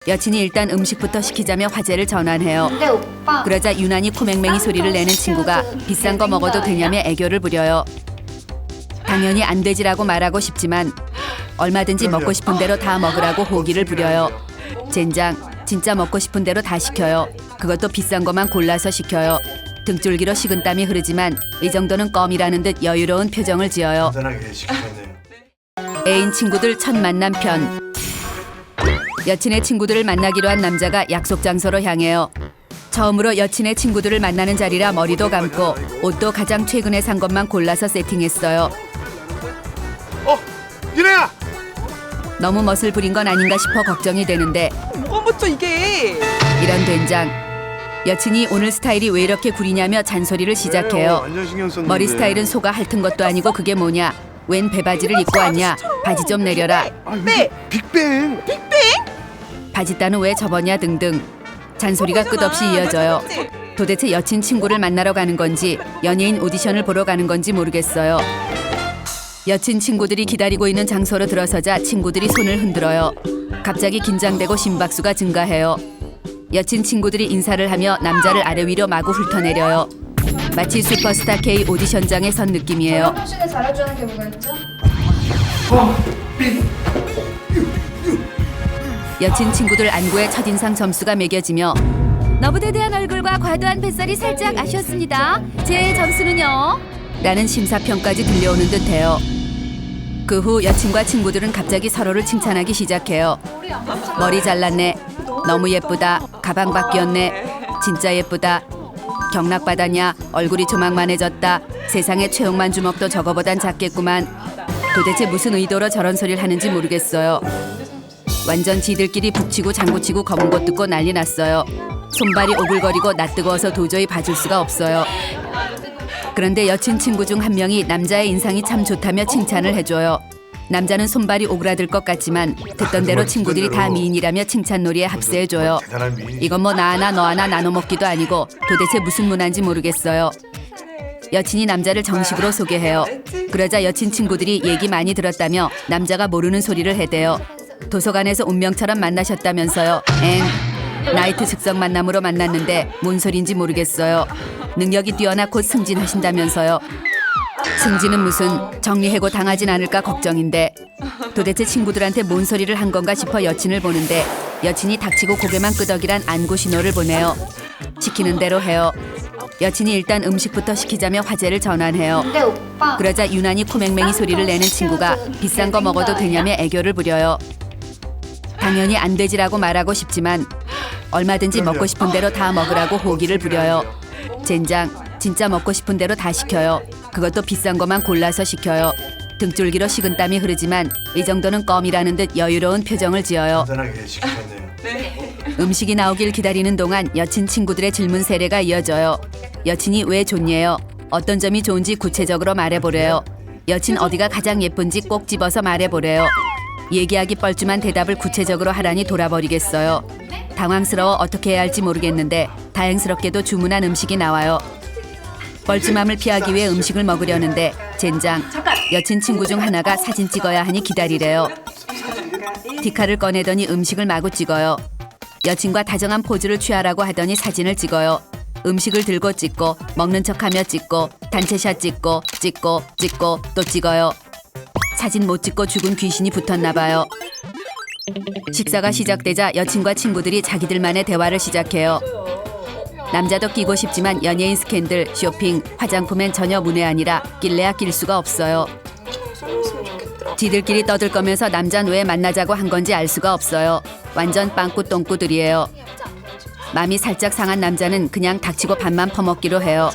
여친이 일단 음식부터 시키자며 화제를 전환해요. 근데 오빠 그러자 유난히 코맹맹이 소리를 내는 친구가 비싼 거 먹어도 되냐며 애교를 부려요. 당연히 안 되지라고 말하고 싶지만 얼마든지 먹고 싶은 대로 다 먹으라고 호기를 부려요. 젠장, 진짜 먹고 싶은 대로 다 시켜요. 그것도 비싼 것만 골라서 시켜요. 등줄기로 식은땀이 흐르지만 이 정도는 껌이라는 듯 여유로운 표정을 지어요. 간단하게 시키셨네요. 애인 친구들 첫 만남 편. 여친의 친구들을 만나기로 한 남자가 약속 장소로 향해요. 처음으로 여친의 친구들을 만나는 자리라 머리도 감고 옷도 가장 최근에 산 것만 골라서 세팅했어요. 유나야! 너무 멋을 부린 건 아닌가 싶어 걱정이 되는데 뭐가 멋져 이게. 이런 된장. 여친이 오늘 스타일이 왜 이렇게 구리냐며 잔소리를 시작해요. 완전 신경 썼는데. 머리 스타일은 소가 핥은 것도 아니고 그게 뭐냐. 웬 배바지를 입고 왔냐. 바지 좀 내려라. 네. 빅뱅! 바지 따는 왜 접었냐 등등. 잔소리가 끝없이 이어져요. 도대체 여친 친구를 만나러 가는 건지 연예인 오디션을 보러 가는 건지 모르겠어요. 여친 친구들이 기다리고 있는 장소로 들어서자 친구들이 손을 흔들어요. 갑자기 긴장되고 심박수가 증가해요. 여친 친구들이 인사를 하며 남자를 아래 위로 마구 훑어내려요. 마치 슈퍼스타 K 오디션장에 선 느낌이에요. 표시를 잘해주는 게 뭐가 있죠? 여친 친구들 안구에 첫인상 점수가 매겨지며 너부대대한 얼굴과 과도한 뱃살이 살짝 아쉬웠습니다. 제 점수는요? 라는 심사평까지 들려오는 듯해요. 그 후 여친과 친구들은 갑자기 서로를 칭찬하기 시작해요. 머리 잘랐네. 너무 예쁘다. 가방 바뀌었네. 진짜 예쁘다. 경락받았냐. 얼굴이 조망만해졌다. 세상에 최홍만 주먹도 저거보단 작겠구만. 도대체 무슨 의도로 저런 소리를 하는지 모르겠어요. 완전 지들끼리 북치고 장구치고 검은 것 듣고 난리 났어요. 손발이 오글거리고 낯뜨거워서 도저히 봐줄 수가 없어요. 그런데 여친 친구 중 한 명이 남자의 인상이 참 좋다며 칭찬을 해줘요. 남자는 손발이 오그라들 것 같지만 듣던 대로 친구들이 다 미인이라며 칭찬놀이에 합세해줘요. 대단한 미인. 이건 뭐 나 하나 너 하나 나눠 먹기도 아니고 도대체 무슨 문화인지 모르겠어요. 여친이 남자를 정식으로 소개해요. 그러자 여친 친구들이 얘기 많이 들었다며 남자가 모르는 소리를 해대요. 도서관에서 운명처럼 만나셨다면서요. 나이트 즉석 만남으로 만났는데 뭔 소린지 모르겠어요. 능력이 뛰어나 곧 승진하신다면서요. 승진은 무슨 정리해고 당하진 않을까 걱정인데 도대체 친구들한테 뭔 소리를 한 건가 싶어 여친을 보는데 여친이 닥치고 고개만 끄덕이란 안구 신호를 보내요. 시키는 대로 해요. 여친이 일단 음식부터 시키자며 화제를 전환해요. 근데 오빠 그러자 유난히 코맹맹이 소리를 내는 친구가 비싼 거 먹어도 되냐며 애교를 부려요. 당연히 안 되지라고 말하고 싶지만 얼마든지 먹고 싶은 대로 다 먹으라고 호기를 부려요. 젠장, 진짜 먹고 싶은 대로 다 시켜요. 그것도 비싼 것만 골라서 시켜요. 등줄기로 식은땀이 흐르지만 이 정도는 껌이라는 듯 여유로운 표정을 지어요. 간단하게 시키셨네요. 음식이 나오길 기다리는 동안 여친 친구들의 질문 세례가 이어져요. 여친이 왜 좋냐요? 어떤 점이 좋은지 구체적으로 말해보래요. 여친 어디가 가장 예쁜지 꼭 집어서 말해보래요. 얘기하기 뻘쭘한 대답을 구체적으로 하라니 돌아버리겠어요. 당황스러워 어떻게 해야 할지 모르겠는데 다행스럽게도 주문한 음식이 나와요. 뻘쭘함을 피하기 위해 음식을 먹으려는데 젠장, 여친 친구 중 하나가 사진 찍어야 하니 기다리래요. 디카를 꺼내더니 음식을 마구 찍어요. 여친과 다정한 포즈를 취하라고 하더니 사진을 찍어요. 음식을 들고 찍고 먹는 척하며 찍고 단체샷 찍고 또 찍어요. 사진 못 찍고 죽은 귀신이 붙었나 봐요. 식사가 시작되자 여친과 친구들이 자기들만의 대화를 시작해요. 남자도 끼고 싶지만 연예인 스캔들, 쇼핑, 화장품엔 전혀 문외한이라 낄래야 낄 수가 없어요. 지들끼리 떠들 거면서 남잔 왜 만나자고 한 건지 알 수가 없어요. 완전 빵꾸 똥꾸들이에요. 맘이 살짝 상한 남자는 그냥 닥치고 밥만 퍼먹기로 해요.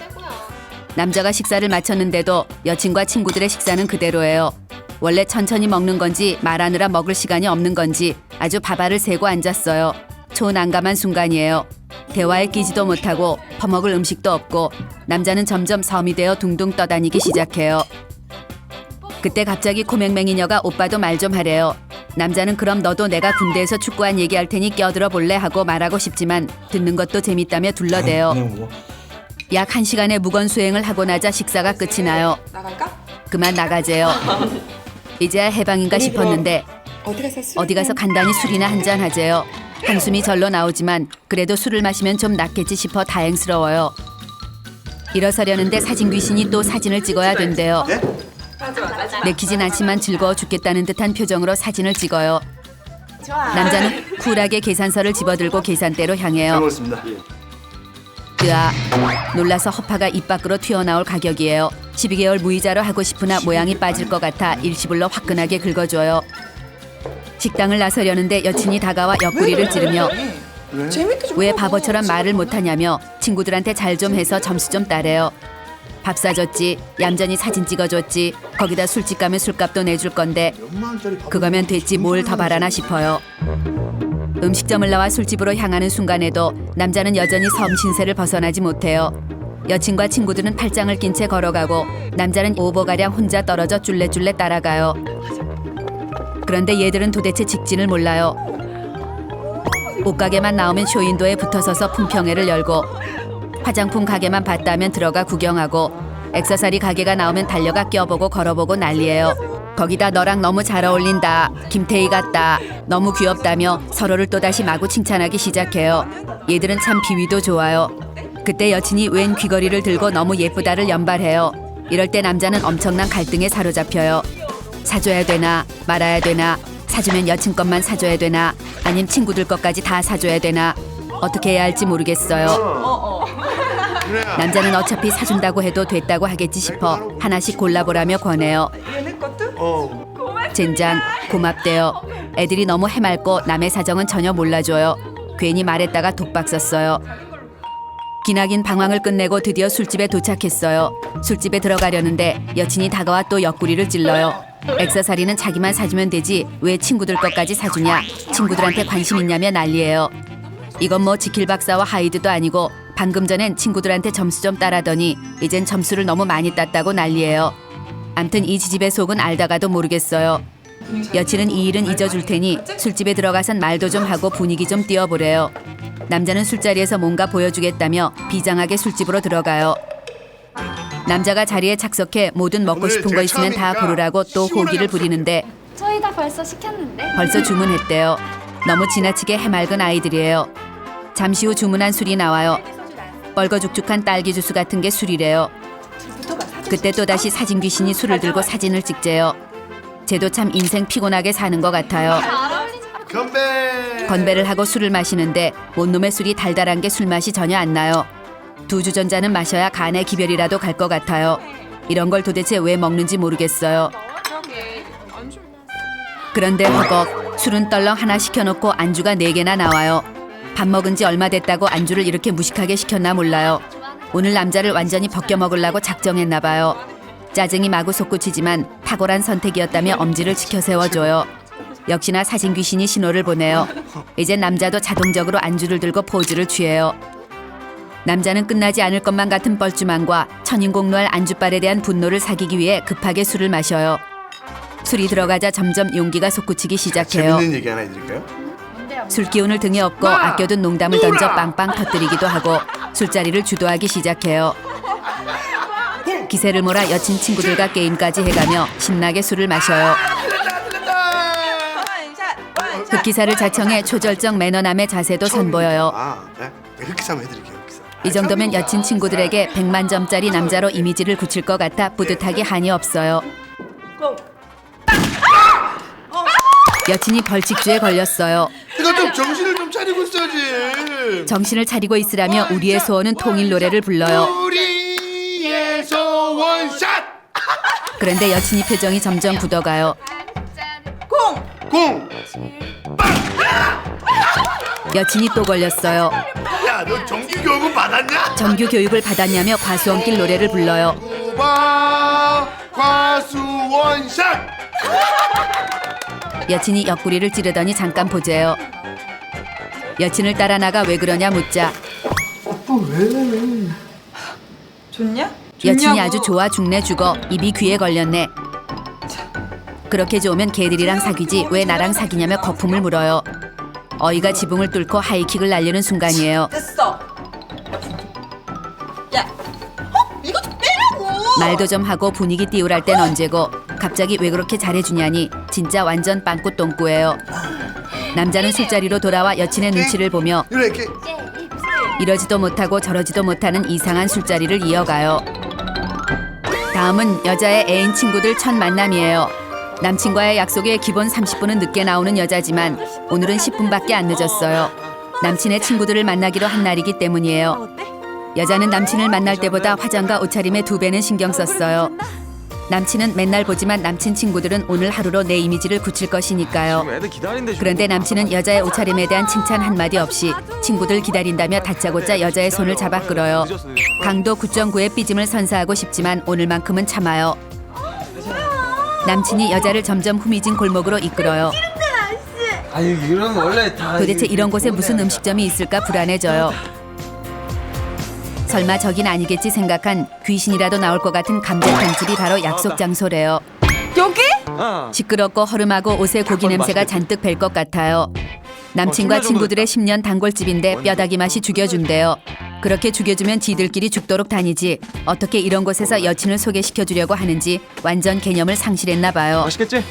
남자가 식사를 마쳤는데도 여친과 친구들의 식사는 그대로예요. 원래 천천히 먹는 건지 말하느라 먹을 시간이 없는 건지 아주 밥알을 세고 앉았어요. 초난감한 순간이에요. 대화에 끼지도 못하고 퍼먹을 음식도 없고 남자는 점점 섬이 되어 둥둥 떠다니기 시작해요. 그때 갑자기 코맹맹이녀가 오빠도 말 좀 하래요. 남자는 그럼 너도 내가 군대에서 축구한 얘기할 테니 껴들어 볼래 하고 말하고 싶지만 듣는 것도 재밌다며 둘러대요. 약 1시간의 무건 수행을 하고 나자 식사가 끝이 나요. 나갈까? 그만 나가재요. 이제야 해방인가 싶었는데 어디 가서 어디 가서 간단히 술이나 한잔 하재요. 한숨이 절로 나오지만 그래도 술을 마시면 좀 낫겠지 싶어 다행스러워요. 일어서려는데 사진 귀신이 또 사진을 찍어야 된대요. 내키진 않지만 즐거워 죽겠다는 듯한 표정으로 사진을 찍어요. 남자는 쿨하게 계산서를 집어들고 계산대로 향해요. 먹었습니다. 으아, 놀라서 허파가 입 밖으로 튀어나올 가격이에요. 12개월 무이자로 하고 싶으나 모양이 빠질 것 같아 일시불로 화끈하게 긁어줘요. 식당을 나서려는데 여친이 다가와 옆구리를 찌르며 재밌게 좀 왜 해봐. 바보처럼 말을 못하냐며 친구들한테 잘 좀 해서 점수 좀 따래요. 밥 사줬지, 얌전히 사진 찍어줬지, 거기다 술집 가면 술값도 내줄 건데 그거면 됐지 뭘 더 바라나 싶어요. 음식점을 나와 술집으로 향하는 순간에도 남자는 여전히 섬 신세를 벗어나지 못해요. 여친과 친구들은 팔짱을 낀 채 걸어가고 남자는 오보가량 혼자 떨어져 쫄래쫄래 따라가요. 그런데 얘들은 도대체 직진을 몰라요. 옷가게만 나오면 쇼윈도에 붙어서서 품평회를 열고 화장품 가게만 봤다면 들어가 구경하고 액세서리 가게가 나오면 달려가 껴보고 걸어보고 난리예요. 거기다 너랑 너무 잘 어울린다, 김태희 같다, 너무 귀엽다며 서로를 또다시 마구 칭찬하기 시작해요. 얘들은 참 비위도 좋아요. 그때 여친이 웬 귀걸이를 들고 너무 예쁘다를 연발해요. 이럴 때 남자는 엄청난 갈등에 사로잡혀요. 사줘야 되나 말아야 되나, 사주면 여친 것만 사줘야 되나 아님 친구들 것까지 다 사줘야 되나, 어떻게 해야 할지 모르겠어요. 남자는 어차피 사준다고 해도 됐다고 하겠지 싶어 하나씩 골라보라며 권해요. 얘네 것도? 젠장 고맙대요. 애들이 너무 해맑고 남의 사정은 전혀 몰라줘요. 괜히 말했다가 독박 썼어요. 기나긴 방황을 끝내고 드디어 술집에 도착했어요. 술집에 들어가려는데 여친이 다가와 또 옆구리를 찔러요. 액세서리는 자기만 사주면 되지 왜 친구들 것까지 사주냐, 친구들한테 관심 있냐며 난리예요. 이건 뭐 지킬 박사와 하이드도 아니고 방금 전엔 친구들한테 점수 좀 따라더니 이젠 점수를 너무 많이 땄다고 난리예요. 암튼 이 지집의 속은 알다가도 모르겠어요. 여친은 이 일은 잊어줄 테니 술집에 들어가선 말도 좀 하고 분위기 좀 띄워보래요. 남자는 술자리에서 뭔가 보여주겠다며 비장하게 술집으로 들어가요. 남자가 자리에 착석해 뭐든 먹고 싶은 거 있으면 다 고르라고 또 호기를 부리는데 저희 다 벌써 시켰는데. 벌써 주문했대요. 너무 지나치게 해맑은 아이들이에요. 잠시 후 주문한 술이 나와요. 뻘거죽죽한 딸기 주스 같은 게 술이래요. 그때 또다시 사진 귀신이 술을 들고 사진을 찍재요. 쟤도 참 인생 피곤하게 사는 것 같아요. 건배. 건배를 하고 술을 마시는데 뭔 놈의 술이 달달한 게 술맛이 전혀 안 나요. 두 주전자는 마셔야 간에 기별이라도 갈 것 같아요. 이런 걸 도대체 왜 먹는지 모르겠어요. 그런데 허걱 술은 떨렁 하나 시켜놓고 안주가 4개나 나와요. 밥 먹은 지 얼마 됐다고 안주를 이렇게 무식하게 시켰나 몰라요. 오늘 남자를 완전히 벗겨 먹으려고 작정했나 봐요. 짜증이 마구 솟구치지만 탁월한 선택이었다며 엄지를 치켜 세워줘요. 역시나 사진 귀신이 신호를 보내요. 이젠 남자도 자동적으로 안주를 들고 포즈를 취해요. 남자는 끝나지 않을 것만 같은 뻘쭘함과 천인공노할 안주빨에 대한 분노를 사기기 위해 급하게 술을 마셔요. 술이 들어가자 점점 용기가 솟구치기 시작해요. 재밌는 얘기 하나 해드릴까요? 술 기운을 등에 업고 아껴둔 농담을 던져 빵빵 터뜨리기도 하고 술자리를 주도하기 시작해요. 기세를 몰아 여친 친구들과 게임까지 해가며 신나게 술을 마셔요. 흑기사를 자청해 초절정 매너남의 자세도 선보여요. 네? 흑기사 한번 해드릴게요. 흑기사. 이 정도면 여친 친구들에게 100만 점짜리 남자로 이미지를 굳힐 것 같아 뿌듯하기 한이 없어요. 여친이 벌칙주에 걸렸어요. 이거 좀 정신을 좀 차리고 있어야지. 정신을 차리고 있으라며 우리의 소원은 통일 노래를 불러요. 우리의 소원샷. 그런데 여친이 표정이 점점 굳어가요. 공. 여친이 또 걸렸어요. 야, 너 정규 교육은 받았냐? 정규 교육을 받았냐며 과수원길 노래를 불러요. 우바 과수원샷. 여친이 옆구리를 찌르더니 잠깐 보재요. 여친을 따라 나가 왜 그러냐 묻자 좋냐? 여친이 좋냐고. 아주 좋아 죽네 죽어 입이 귀에 걸렸네. 그렇게 좋으면 걔들이랑 사귀지 왜 나랑 사귀냐며 거품을 물어요. 어이가 지붕을 뚫고 하이킥을 날리는 순간이에요. 됐어. 야, 이거 좀 빼라고. 말도 좀 하고 분위기 띄우랄 땐 언제고 갑자기 왜 그렇게 잘해주냐니 진짜 완전 빵꾸 똥꾸예요. 남자는 술자리로 돌아와 여친의 눈치를 보며 이렇게. 이러지도 못하고 저러지도 못하는 이상한 술자리를 이어가요. 다음은 여자의 애인 친구들 첫 만남이에요. 남친과의 약속에 기본 30분은 늦게 나오는 여자지만 오늘은 10분밖에 안 늦었어요. 남친의 친구들을 만나기로 한 날이기 때문이에요. 여자는 남친을 만날 때보다 화장과 옷차림에 2배는 신경 썼어요. 남친은 맨날 보지만 남친 친구들은 오늘 하루로 내 이미지를 굳힐 것이니까요. 애들 기다린대. 그런데 남친은 여자의 옷차림에 대한 칭찬 한마디 없이 친구들 기다린다며 다짜고짜 여자의 손을 잡아 끌어요. 강도 9.9의 삐짐을 선사하고 싶지만 오늘만큼은 참아요. 남친이 여자를 점점 후미진 골목으로 이끌어요. 아유 이런 원래 다. 도대체 이런 곳에 무슨 음식점이 있을까 불안해져요. 설마 저긴 아니겠지 생각한 귀신이라도 나올 것 같은 감자탕집이 바로 약속 장소래요. 여기? 시끄럽고 허름하고 옷에 고기 냄새가 잔뜩 밸 것 같아요. 남친과 친구들의 10년 단골집인데 뼈다귀 맛이 죽여준대요. 그렇게 죽여주면 지들끼리 죽도록 다니지 어떻게 이런 곳에서 여친을 소개시켜주려고 하는지 완전 개념을 상실했나 봐요. 맛있겠지?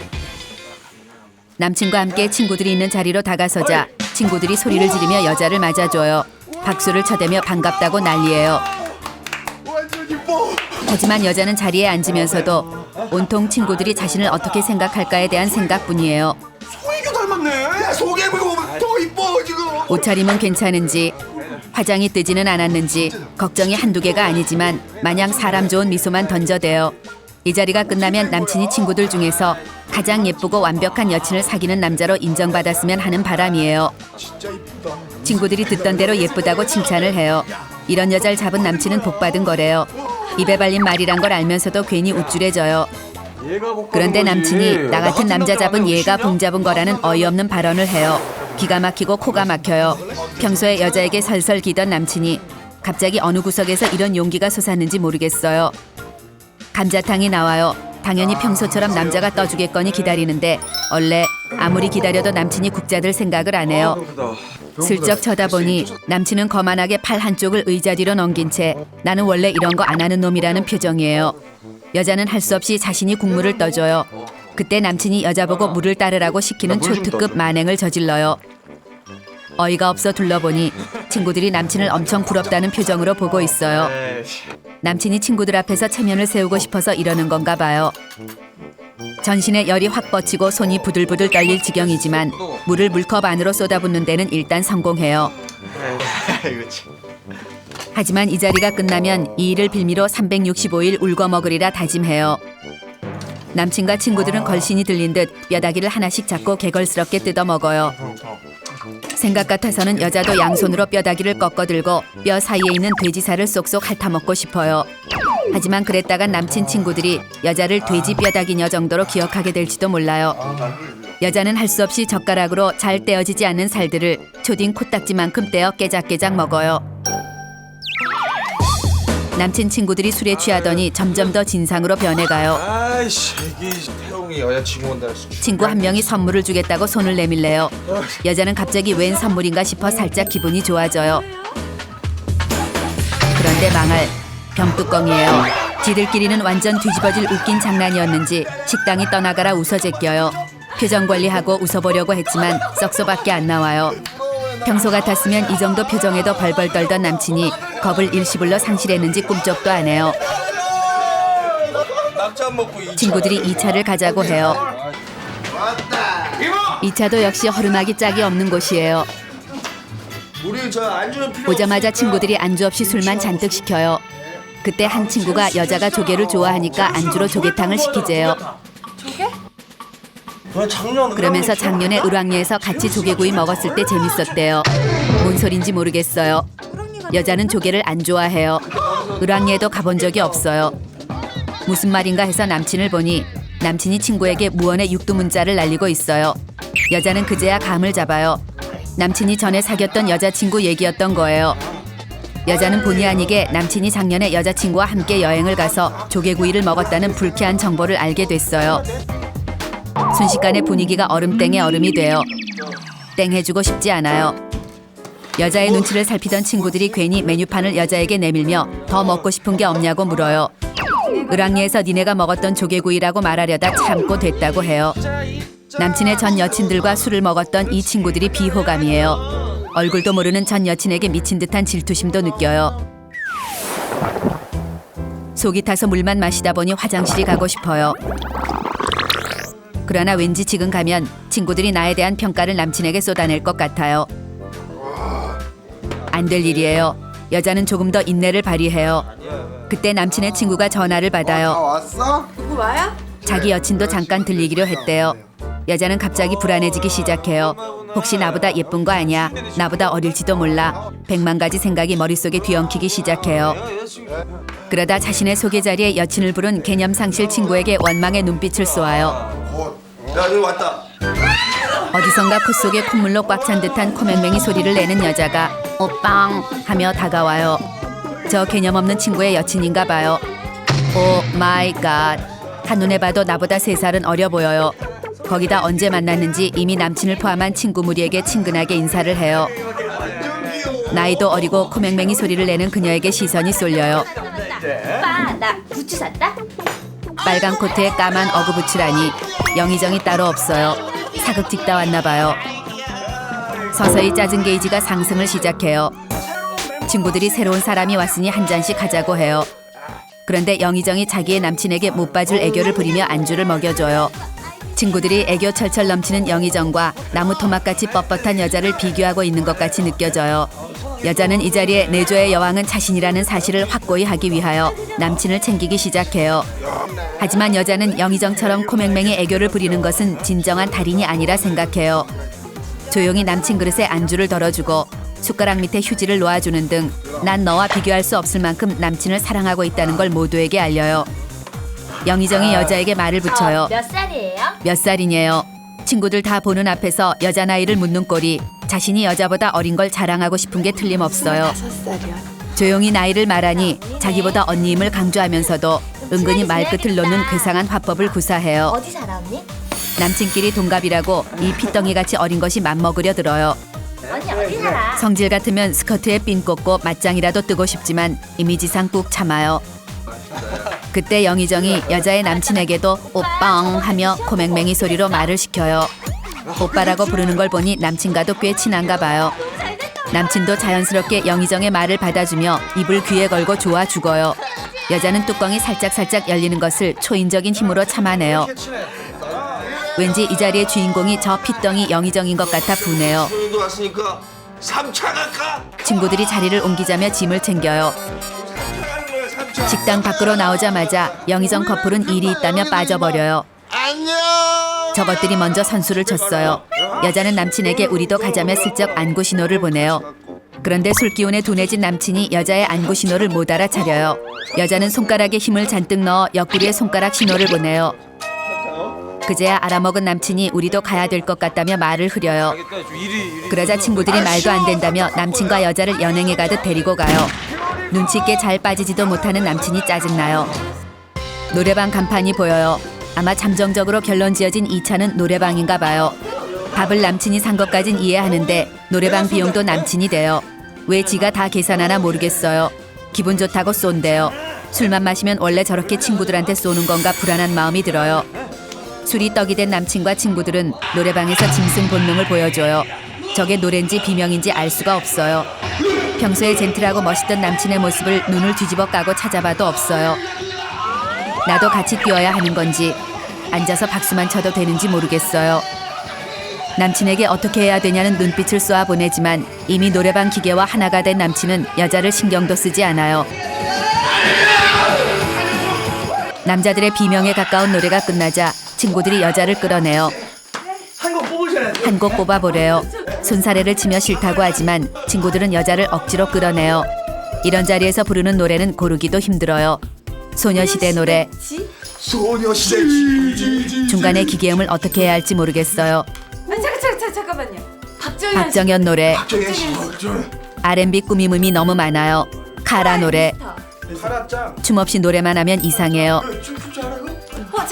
남친과 함께 친구들이 있는 자리로 다가서자 친구들이 소리를 지르며 여자를 맞아줘요. 박수를 쳐대며 반갑다고 난리예요. 완전히 뭐. 하지만 여자는 자리에 앉으면서도 온통 친구들이 자신을 어떻게 생각할까에 대한 생각뿐이에요. 소희교 닮았네. 소개해보고 보면 더 이뻐 지금. 옷차림은 괜찮은지 화장이 뜨지는 않았는지 걱정이 한두 개가 아니지만 마냥 사람 좋은 미소만 던져대요. 이 자리가 끝나면 남친이 친구들 중에서 가장 예쁘고 완벽한 여친을 사귀는 남자로 인정받았으면 하는 바람이에요. 진짜 이쁘다. 친구들이 듣던 대로 예쁘다고 칭찬을 해요. 이런 여자를 잡은 남친은 복받은 거래요. 입에 발린 말이란 걸 알면서도 괜히 우쭐해져요. 그런데 남친이 나 같은 남자 잡은 얘가 봉 잡은 거라는 어이없는 발언을 해요. 기가 막히고 코가 막혀요. 평소에 여자에게 설설 기던 남친이 갑자기 어느 구석에서 이런 용기가 솟았는지 모르겠어요. 감자탕이 나와요. 당연히 평소처럼 남자가 떠주겠거니 기다리는데 원래 아무리 기다려도 남친이 국자들 생각을 안 해요. 슬쩍 쳐다보니 남친은 거만하게 팔 한쪽을 의자 뒤로 넘긴 채 나는 원래 이런 거 안 하는 놈이라는 표정이에요. 여자는 할 수 없이 자신이 국물을 떠줘요. 그때 남친이 여자 보고 물을 따르라고 시키는 초특급 만행을 저질러요. 어이가 없어 둘러보니 친구들이 남친을 엄청 부럽다는 표정으로 보고 있어요. 남친이 친구들 앞에서 체면을 세우고 싶어서 이러는 건가 봐요. 전신에 열이 확 뻗치고 손이 부들부들 떨릴 지경이지만 물을 물컵 안으로 쏟아붓는 데는 일단 성공해요. 하지만 이 자리가 끝나면 이 일을 빌미로 365일 울고 먹으리라 다짐해요. 남친과 친구들은 걸신이 들린 듯 뼈다귀를 하나씩 잡고 개걸스럽게 뜯어 먹어요. 생각 같아서는 여자도 양손으로 뼈다귀를 꺾어 들고 뼈 사이에 있는 돼지살을 쏙쏙 핥아먹고 싶어요. 하지만 그랬다간 남친 친구들이 여자를 돼지 뼈다귀녀 정도로 기억하게 될지도 몰라요. 여자는 할 수 없이 젓가락으로 잘 떼어지지 않는 살들을 초딩 코딱지만큼 떼어 깨작깨작 먹어요. 남친 친구들이 술에 취하더니 점점 더 진상으로 변해가요. 아이씨 이게 태웅이 여자친구 온다. 친구 한 명이 선물을 주겠다고 손을 내밀래요. 여자는 갑자기 웬 선물인가 싶어 살짝 기분이 좋아져요. 그런데 망할 병뚜껑이에요. 지들끼리는 완전 뒤집어질 웃긴 장난이었는지 식당이 떠나가라 웃어 제껴요. 표정 관리하고 웃어보려고 했지만 썩소밖에 안 나와요. 평소 같았으면 이 정도 표정에도 벌벌 떨던 남친이 겁을 일시불로 상실했는지 꿈쩍도 안 해요. 친구들이 2차를 가자고 해요. 2차도 역시 허름하기 짝이 없는 곳이에요. 오자마자 친구들이 안주 없이 술만 잔뜩 시켜요. 그때 한 친구가 여자가 조개를 좋아하니까 안주로 조개탕을 시키재요. 그러면서 작년에 을왕리에서 같이 조개구이 먹었을 때 재밌었대요. 뭔 소린지 모르겠어요. 여자는 조개를 안 좋아해요. 을왕리에도 가본 적이 없어요. 무슨 말인가 해서 남친을 보니 남친이 친구에게 무언의 육두문자를 날리고 있어요. 여자는 그제야 감을 잡아요. 남친이 전에 사귀었던 여자친구 얘기였던 거예요. 여자는 본의 아니게 남친이 작년에 여자친구와 함께 여행을 가서 조개구이를 먹었다는 불쾌한 정보를 알게 됐어요. 순식간에 분위기가 얼음땡에 얼음이 돼요. 땡 해주고 싶지 않아요. 여자의 눈치를 살피던 친구들이 괜히 메뉴판을 여자에게 내밀며 더 먹고 싶은 게 없냐고 물어요. 을왕리에서 니네가 먹었던 조개구이라고 말하려다 참고 됐다고 해요. 남친의 전 여친들과 술을 먹었던 이 친구들이 비호감이에요. 얼굴도 모르는 전 여친에게 미친 듯한 질투심도 느껴요. 속이 타서 물만 마시다 보니 화장실이 가고 싶어요. 그러나 왠지 지금 가면 친구들이 나에 대한 평가를 남친에게 쏟아낼 것 같아요. 안 될 일이에요. 여자는 조금 더 인내를 발휘해요. 그때 남친의 친구가 전화를 받아요. 왔어? 누구 와요? 자기 여친도 잠깐 들리기로 했대요. 여자는 갑자기 불안해지기 시작해요. 혹시 나보다 예쁜 거 아니야? 나보다 어릴지도 몰라. 100만 가지 생각이 머릿속에 뒤엉키기 시작해요. 그러다 자신의 소개 자리에 여친을 부른 개념 상실 친구에게 원망의 눈빛을 쏘아요. 야 여기 왔다. 어디선가 콧속에 콧물로 꽉 찬 듯한 코맹맹이 소리를 내는 여자가 오빵 하며 다가와요. 저 개념 없는 친구의 여친인가 봐요. 오 마이 갓. 한눈에 봐도 나보다 3살은 어려 보여요. 거기다 언제 만났는지 이미 남친을 포함한 친구 무리에게 친근하게 인사를 해요. 나이도 어리고 코맹맹이 소리를 내는 그녀에게 시선이 쏠려요. 오빠 나 부츠 샀다? 빨간 코트에 까만 어그부츠라니 영의정이 따로 없어요. 사극 찍다 왔나 봐요. 서서히 짜증 게이지가 상승을 시작해요. 친구들이 새로운 사람이 왔으니 한 잔씩 하자고 해요. 그런데 영의정이 자기의 남친에게 못 봐줄 애교를 부리며 안주를 먹여줘요. 친구들이 애교 철철 넘치는 영의정과 나무 토막같이 뻣뻣한 여자를 비교하고 있는 것 같이 느껴져요. 여자는 이 자리에 내조의 여왕은 자신이라는 사실을 확고히 하기 위하여 남친을 챙기기 시작해요. 하지만 여자는 영의정처럼 코맹맹이 애교를 부리는 것은 진정한 달인이 아니라 생각해요. 조용히 남친 그릇에 안주를 덜어주고 숟가락 밑에 휴지를 놓아주는 등 난 너와 비교할 수 없을 만큼 남친을 사랑하고 있다는 걸 모두에게 알려요. 영의정이 여자에게 말을 붙여요. 몇 살이에요? 몇 살이냐요? 친구들 다 보는 앞에서 여자 나이를 묻는 꼴이 자신이 여자보다 어린 걸 자랑하고 싶은 게 틀림없어요. 5살이야. 조용히 나이를 말하니 자기보다 언니임을 강조하면서도 은근히 말끝을 놓는 괴상한 화법을 구사해요. 어디 살아 언니? 남친끼리 동갑이라고 이 피덩이같이 어린 것이 맘먹으려 들어요. 언니 어디 살아? 성질 같으면 스커트에 핀 꽂고 맞짱이라도 뜨고 싶지만 이미지상 꾹 참아요. 그때 영의정이 여자의 남친에게도 오빵 하며 코맹맹이 소리로 말을 시켜요. 오빠라고 부르는 걸 보니 남친과도 꽤 친한가 봐요. 남친도 자연스럽게 영의정의 말을 받아주며 입을 귀에 걸고 좋아 죽어요. 여자는 뚜껑이 살짝살짝 열리는 것을 초인적인 힘으로 참아내요. 왠지 이 자리의 주인공이 저 핏덩이 영의정인 것 같아 분해요. 손님도 왔으니까 3차 갈까? 친구들이 자리를 옮기자며 짐을 챙겨요. 식당 밖으로 나오자마자 영의정 커플은 일이 있다며 빠져버려요. 안녕. 저것들이 먼저 선수를 쳤어요. 여자는 남친에게 우리도 가자며 슬쩍 안구 신호를 보내요. 그런데 술기운에 둔해진 남친이 여자의 안구 신호를 못 알아차려요. 여자는 손가락에 힘을 잔뜩 넣어 옆구리에 손가락 신호를 보내요. 그제야 알아먹은 남친이 우리도 가야 될 것 같다며 말을 흐려요. 그러자 친구들이 말도 안 된다며 남친과 여자를 연행해 가듯 데리고 가요. 눈치 있게 잘 빠지지도 못하는 남친이 짜증나요. 노래방 간판이 보여요. 아마 잠정적으로 결론 지어진 2차는 노래방인가 봐요. 밥을 남친이 산 것까진 이해하는데 노래방 비용도 남친이 돼요. 왜 지가 다 계산하나 모르겠어요. 기분 좋다고 쏜대요. 술만 마시면 원래 저렇게 친구들한테 쏘는 건가 불안한 마음이 들어요. 술이 떡이 된 남친과 친구들은 노래방에서 짐승 본능을 보여줘요. 저게 노래인지 비명인지 알 수가 없어요. 평소에 젠틀하고 멋있던 남친의 모습을 눈을 뒤집어 까고 찾아봐도 없어요. 나도 같이 뛰어야 하는 건지 앉아서 박수만 쳐도 되는지 모르겠어요. 남친에게 어떻게 해야 되냐는 눈빛을 쏘아 보내지만 이미 노래방 기계와 하나가 된 남친은 여자를 신경도 쓰지 않아요. 남자들의 비명에 가까운 노래가 끝나자 친구들이 여자를 끌어내요. 한 곡 뽑아보래요. 손사래를 치며 싫다고 하지만 친구들은 여자를 억지로 끌어내요. 이런 자리에서 부르는 노래는 고르기도 힘들어요. 소녀시대 노래. 소녀시대. 중간에 기계음을 어떻게 해야 할지 모르겠어요. 잠깐만요. 박정현 노래. 박정현. R&B 꾸밈음이 너무 많아요. 카라 노래. 춤 없이 노래만 하면 이상해요.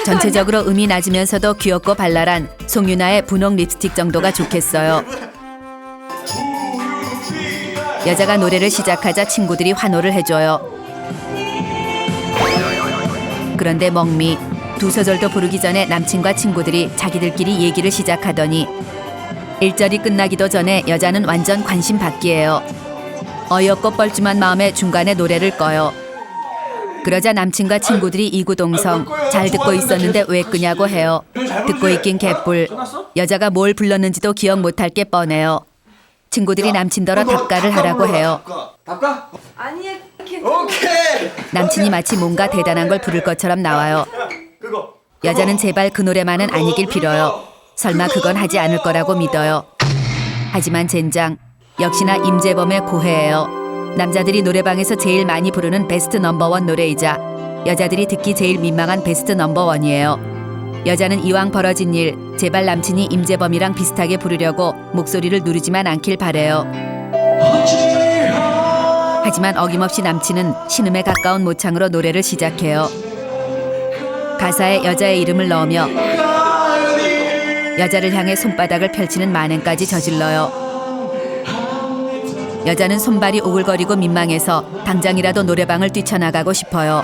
전체적으로 음이 낮으면서도 귀엽고 발랄한 송윤아의 분홍 립스틱 정도가 좋겠어요. 여자가 노래를 시작하자 친구들이 환호를 해줘요. 그런데 멍미. 두 소절도 부르기 전에 남친과 친구들이 자기들끼리 얘기를 시작하더니 1절이 끝나기도 전에 여자는 완전 관심 밖이에요. 어이없고 뻘쭘한 마음에 중간에 노래를 꺼요. 그러자 남친과 친구들이 이구동성 잘 듣고 있었는데 왜 끄냐고 해요. 듣고 있긴 개뿔. 여자가 뭘 불렀는지도 기억 못할 게 뻔해요. 친구들이 남친더러 답가를 하라고 해요. 답가? 아니야, 괜찮아. 오케이. 남친이 마치 뭔가 대단한 걸 부를 것처럼 나와요. 그거. 여자는 제발 그 노래만은 아니길 빌어요. 설마 그건 하지 않을 거라고 믿어요. 하지만 젠장, 역시나 임재범의 고해예요. 남자들이 노래방에서 제일 많이 부르는 베스트 넘버원 노래이자 여자들이 듣기 제일 민망한 베스트 넘버원이에요. 여자는 이왕 벌어진 일, 제발 남친이 임재범이랑 비슷하게 부르려고 목소리를 누르지만 않길 바래요. 하지만 어김없이 남친은 신음에 가까운 모창으로 노래를 시작해요. 가사에 여자의 이름을 넣으며 여자를 향해 손바닥을 펼치는 만행까지 저질러요. 여자는 손발이 오글거리고 민망해서 당장이라도 노래방을 뛰쳐나가고 싶어요.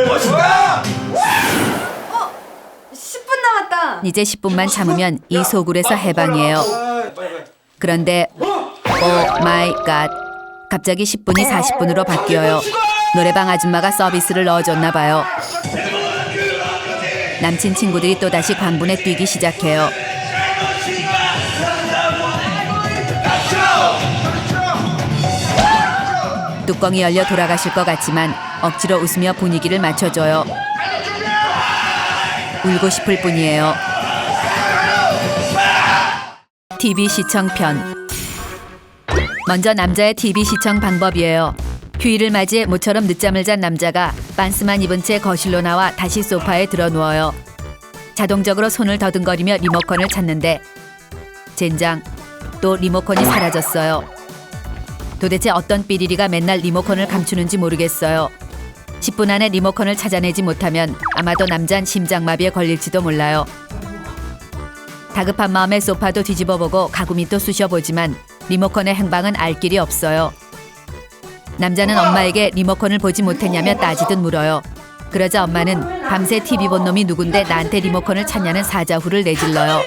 멋있다. 10분 남았다. 이제 10분만 참으면 이 소굴에서 해방이에요. 그런데 오 마이 갓, 갑자기 10분이 40분으로 바뀌어요. 노래방 아줌마가 서비스를 넣어줬나 봐요. 남친 친구들이 또다시 광분에 뛰기 시작해요. 뚜껑이 열려 돌아가실 것 같지만 억지로 웃으며 분위기를 맞춰줘요. 울고 싶을 뿐이에요. TV 시청편. 먼저 남자의 TV 시청 방법이에요. 휴일을 맞이해 모처럼 늦잠을 잔 남자가 반스만 입은 채 거실로 나와 다시 소파에 들어 누워요. 자동적으로 손을 더듬거리며 리모컨을 찾는데 젠장, 또 리모컨이 사라졌어요. 도대체 어떤 삐리리가 맨날 리모컨을 감추는지 모르겠어요. 10분 안에 리모컨을 찾아내지 못하면 아마도 남잔 심장마비에 걸릴지도 몰라요. 다급한 마음에 소파도 뒤집어보고 가구밑도 쑤셔보지만 리모컨의 행방은 알 길이 없어요. 남자는 엄마에게 리모컨을 보지 못했냐며 따지듯 물어요. 그러자 엄마는 밤새 TV 본 놈이 누군데 나한테 리모컨을 찾냐는 사자후를 내질러요.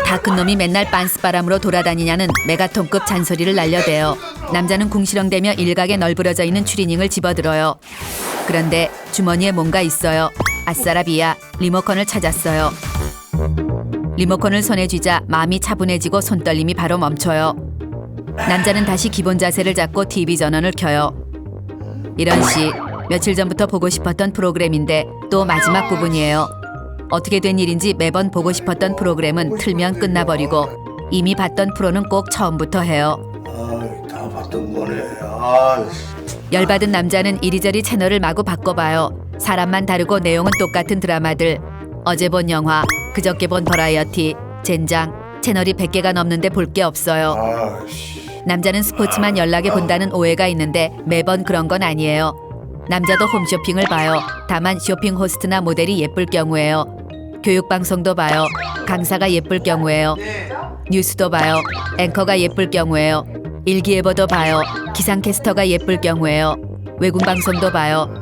다 큰 놈이 맨날 빤스바람으로 돌아다니냐는 메가톤급 잔소리를 날려대요. 남자는 궁시렁대며 일각에 널브러져 있는 추리닝을 집어들어요. 그런데 주머니에 뭔가 있어요. 아싸라비야, 리모컨을 찾았어요. 리모컨을 손에 쥐자 마음이 차분해지고 손떨림이 바로 멈춰요. 남자는 다시 기본 자세를 잡고 TV 전원을 켜요. 이런 씨, 며칠 전부터 보고 싶었던 프로그램인데 또 마지막 부분이에요. 어떻게 된 일인지 매번 보고 싶었던 프로그램은 틀면 끝나버리고 이미 봤던 프로는 꼭 처음부터 해요. 다 봤던 거네. 열받은 남자는 이리저리 채널을 마구 바꿔봐요. 사람만 다르고 내용은 똑같은 드라마들. 어제 본 영화, 그저께 본 버라이어티, 젠장, 채널이 100개가 넘는데 볼 게 없어요. 남자는 스포츠만 연락에 본다는 오해가 있는데 매번 그런 건 아니에요. 남자도 홈쇼핑을 봐요. 다만 쇼핑 호스트나 모델이 예쁠 경우에요. 교육방송도 봐요. 강사가 예쁠 경우에요. 뉴스도 봐요. 앵커가 예쁠 경우에요. 일기예보도 봐요. 기상캐스터가 예쁠 경우에요. 외국 방송도 봐요.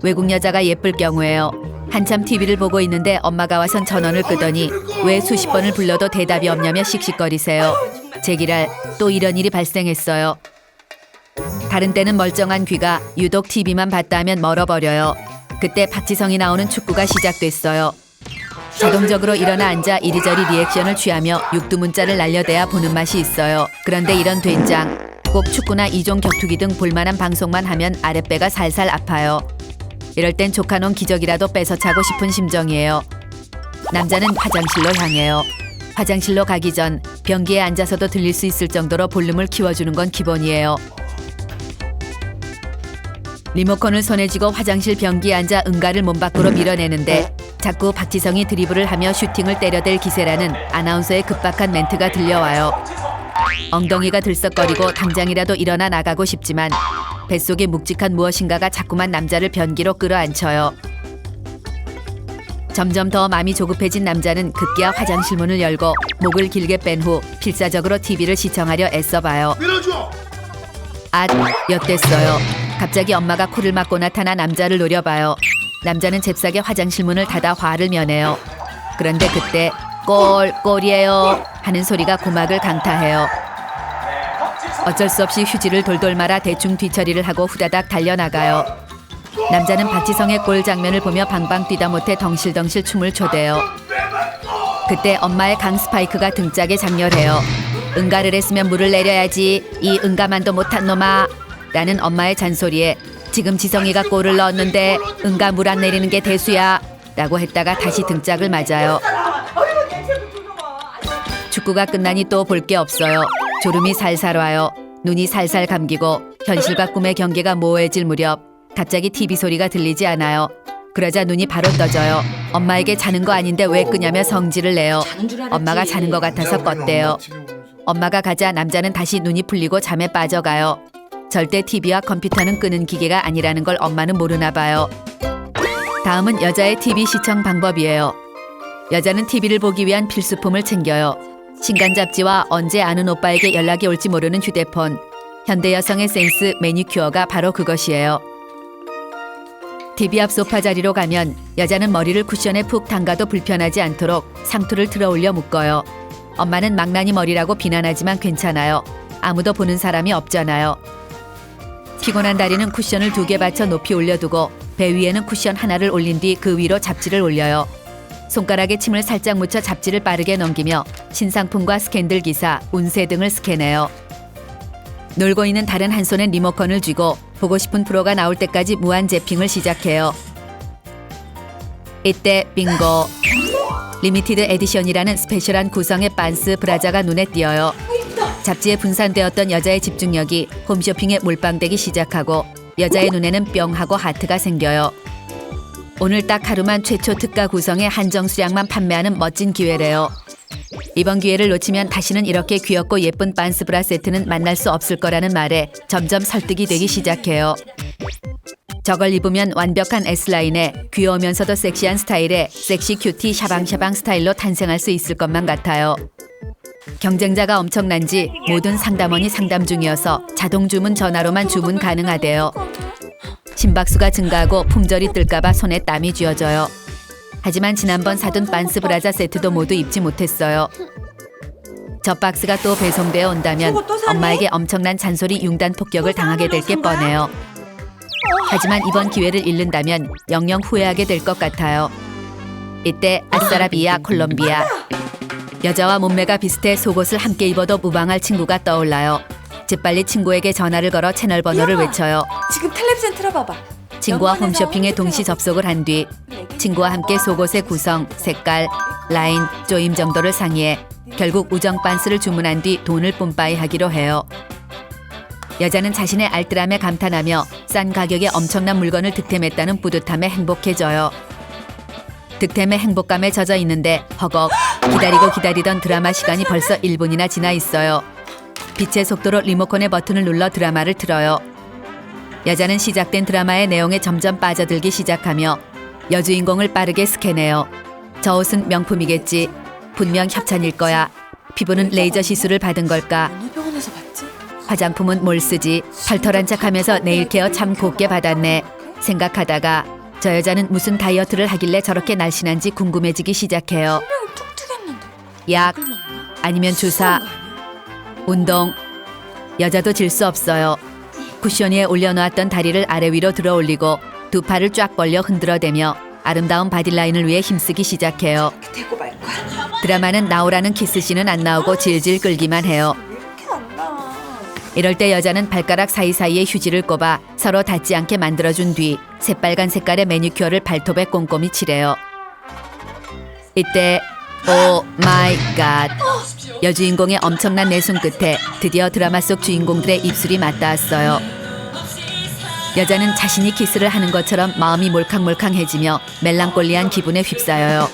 외국 여자가 예쁠 경우에요. 한참 TV를 보고 있는데 엄마가 와선 전원을 끄더니 왜 수십 번을 불러도 대답이 없냐며 씩씩거리세요. 제기랄, 또 이런 일이 발생했어요. 다른 때는 멀쩡한 귀가 유독 TV만 봤다 하면 멀어버려요. 그때 박지성이 나오는 축구가 시작됐어요. 자동적으로 일어나 앉아 이리저리 리액션을 취하며 육두문자를 날려대야 보는 맛이 있어요. 그런데 이런 된장, 꼭 축구나 이종 격투기 등 볼만한 방송만 하면 아랫배가 살살 아파요. 이럴 땐 조카놈 기저귀라도 뺏어 차고 싶은 심정이에요. 남자는 화장실로 향해요. 화장실로 가기 전 변기에 앉아서도 들릴 수 있을 정도로 볼륨을 키워주는 건 기본이에요. 리모컨을 손에 쥐고 화장실 변기에 앉아 응가를 몸 밖으로 밀어내는데 자꾸 박지성이 드리블을 하며 슈팅을 때려댈 기세라는 아나운서의 급박한 멘트가 들려와요. 엉덩이가 들썩거리고 당장이라도 일어나 나가고 싶지만 뱃속에 묵직한 무엇인가가 자꾸만 남자를 변기로 끌어안쳐요. 점점 더 마음이 조급해진 남자는 급기야 화장실 문을 열고 목을 길게 뺀 후 필사적으로 TV를 시청하려 애써봐요. 엿됐어요. 갑자기 엄마가 코를 막고 나타나 남자를 노려봐요. 남자는 잽싸게 화장실 문을 닫아 화를 면해요. 그런데 그때 꼴이에요 하는 소리가 고막을 강타해요. 어쩔 수 없이 휴지를 돌돌 말아 대충 뒤처리를 하고 후다닥 달려나가요. 남자는 박지성의 골 장면을 보며 방방 뛰다 못해 덩실덩실 춤을 춰대요. 그때 엄마의 강 스파이크가 등짝에 장렬해요. 응가를 했으면 물을 내려야지 이 응가만도 못한 놈아 라는 엄마의 잔소리에 지금 지성이가 골을 넣었는데 응가 물 안 내리는 게 대수야 라고 했다가 다시 등짝을 맞아요. 축구가 끝나니 또 볼 게 없어요. 졸음이 살살 와요. 눈이 살살 감기고 현실과 꿈의 경계가 모호해질 무렵 갑자기 TV 소리가 들리지 않아요. 그러자 눈이 바로 떠져요. 엄마에게 자는 거 아닌데 왜 끄냐며 성질을 내요. 엄마가 자는 것 같아서 껐대요. 엄마가 가자 남자는 다시 눈이 풀리고 잠에 빠져가요. 절대 TV와 컴퓨터는 끄는 기계가 아니라는 걸 엄마는 모르나 봐요. 다음은 여자의 TV 시청 방법이에요. 여자는 TV를 보기 위한 필수품을 챙겨요. 신간 잡지와 언제 아는 오빠에게 연락이 올지 모르는 휴대폰. 현대 여성의 센스 매니큐어가 바로 그것이에요. TV 앞 소파 자리로 가면 여자는 머리를 쿠션에 푹 담가도 불편하지 않도록 상투를 틀어 올려 묶어요. 엄마는 망나니 머리라고 비난하지만 괜찮아요. 아무도 보는 사람이 없잖아요. 피곤한 다리는 쿠션을 2개 받쳐 높이 올려두고 배 위에는 쿠션 하나를 올린 뒤 그 위로 잡지를 올려요. 손가락에 침을 살짝 묻혀 잡지를 빠르게 넘기며 신상품과 스캔들 기사, 운세 등을 스캔해요. 놀고 있는 다른 한 손엔 리모컨을 쥐고 보고 싶은 프로가 나올 때까지 무한 재핑을 시작해요. 이때 빙고! 리미티드 에디션이라는 스페셜한 구성의 반스 브라자가 눈에 띄어요. 잡지에 분산되었던 여자의 집중력이 홈쇼핑에 몰빵되기 시작하고 여자의 눈에는 뿅 하고 하트가 생겨요. 오늘 딱 하루만 최초 특가 구성의 한정 수량만 판매하는 멋진 기회래요. 이번 기회를 놓치면 다시는 이렇게 귀엽고 예쁜 반스 브라 세트는 만날 수 없을 거라는 말에 점점 설득이 되기 시작해요. 저걸 입으면 완벽한 S라인에 귀여우면서도 섹시한 스타일의 섹시 큐티 샤방샤방 스타일로 탄생할 수 있을 것만 같아요. 경쟁자가 엄청난지 모든 상담원이 상담 중이어서 자동 주문 전화로만 주문 가능하대요. 심박수가 증가하고 품절이 뜰까봐 손에 땀이 쥐어져요. 하지만 지난번 사둔 반스 브라자 세트도 모두 입지 못했어요. 저 박스가 또 배송되어 온다면 엄마에게 엄청난 잔소리 융단 폭격을 당하게 될 게 뻔해요. 하지만 이번 기회를 잃는다면 영영 후회하게 될 것 같아요. 이때 아싸라비아 콜롬비아. 여자와 몸매가 비슷해 속옷을 함께 입어도 무방할 친구가 떠올라요. 재빨리 친구에게 전화를 걸어 채널 번호를 외쳐요. 지금 텔레비전 틀어봐봐. 친구와 홈쇼핑에 동시 접속을 한 뒤 친구와 함께 속옷의 구성, 색깔, 라인, 조임 정도를 상의해 결국 우정 반스를 주문한 뒤 돈을 뿜빠이 하기로 해요. 여자는 자신의 알뜰함에 감탄하며 싼 가격에 엄청난 물건을 득템했다는 뿌듯함에 행복해져요. 득템의 행복감에 젖어 있는데 허걱 기다리고 기다리던 드라마 시간이 벌써 1분이나 지나 있어요. 빛의 속도로 리모컨의 버튼을 눌러 드라마를 틀어요. 여자는 시작된 드라마의 내용에 점점 빠져들기 시작하며 여주인공을 빠르게 스캔해요. 저 옷은 명품이겠지. 분명 협찬일 거야. 피부는 레이저 시술을 받은 걸까? 어느 병원에서 봤지? 화장품은 뭘 쓰지? 털털한 척하면서 네일 케어 참 곱게 받았네. 생각하다가 저 여자는 무슨 다이어트를 하길래 저렇게 날씬한지 궁금해지기 시작해요. 분명히 뚱뚱했는데. 약 아니면 주사, 운동. 여자도 질 수 없어요. 쿠션 위에 올려놓았던 다리를 아래 위로 들어 올리고 두 팔을 쫙 벌려 흔들어대며 아름다운 바디라인을 위해 힘쓰기 시작해요. 대고 말 거야. 드라마는 나오라는 키스씬은 안 나오고 질질 끌기만 해요. 왜 이렇게 안 나와? 이럴 때 여자는 발가락 사이사이에 휴지를 꼽아 서로 닿지 않게 만들어준 뒤 새빨간 색깔의 매니큐어를 발톱에 꼼꼼히 칠해요. 이때 오 마이 갓! 여주인공의 엄청난 내숭 끝에 드디어 드라마 속 주인공들의 입술이 맞닿았어요. 여자는 자신이 키스를 하는 것처럼 마음이 몰캉몰캉해지며 멜랑콜리한 기분에 휩싸여요.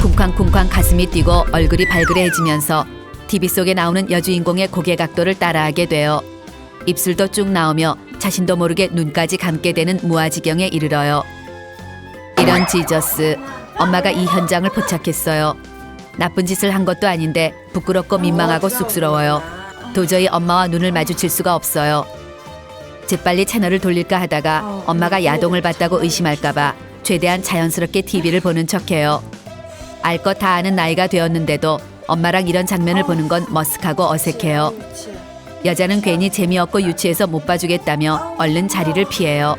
쿵쾅쿵쾅 가슴이 뛰고 얼굴이 발그레해지면서 TV 속에 나오는 여주인공의 고개 각도를 따라하게 돼요. 입술도 쭉 나오며 자신도 모르게 눈까지 감게 되는 무아지경에 이르러요. 이런 지저스, 엄마가 이 현장을 포착했어요. 나쁜 짓을 한 것도 아닌데 부끄럽고 민망하고 쑥스러워요. 도저히 엄마와 눈을 마주칠 수가 없어요. 재빨리 채널을 돌릴까 하다가 엄마가 야동을 봤다고 의심할까봐 최대한 자연스럽게 TV를 보는 척해요. 알 것 다 아는 나이가 되었는데도 엄마랑 이런 장면을 보는 건 머쓱하고 어색해요. 여자는 괜히 재미없고 유치해서 못 봐주겠다며 얼른 자리를 피해요.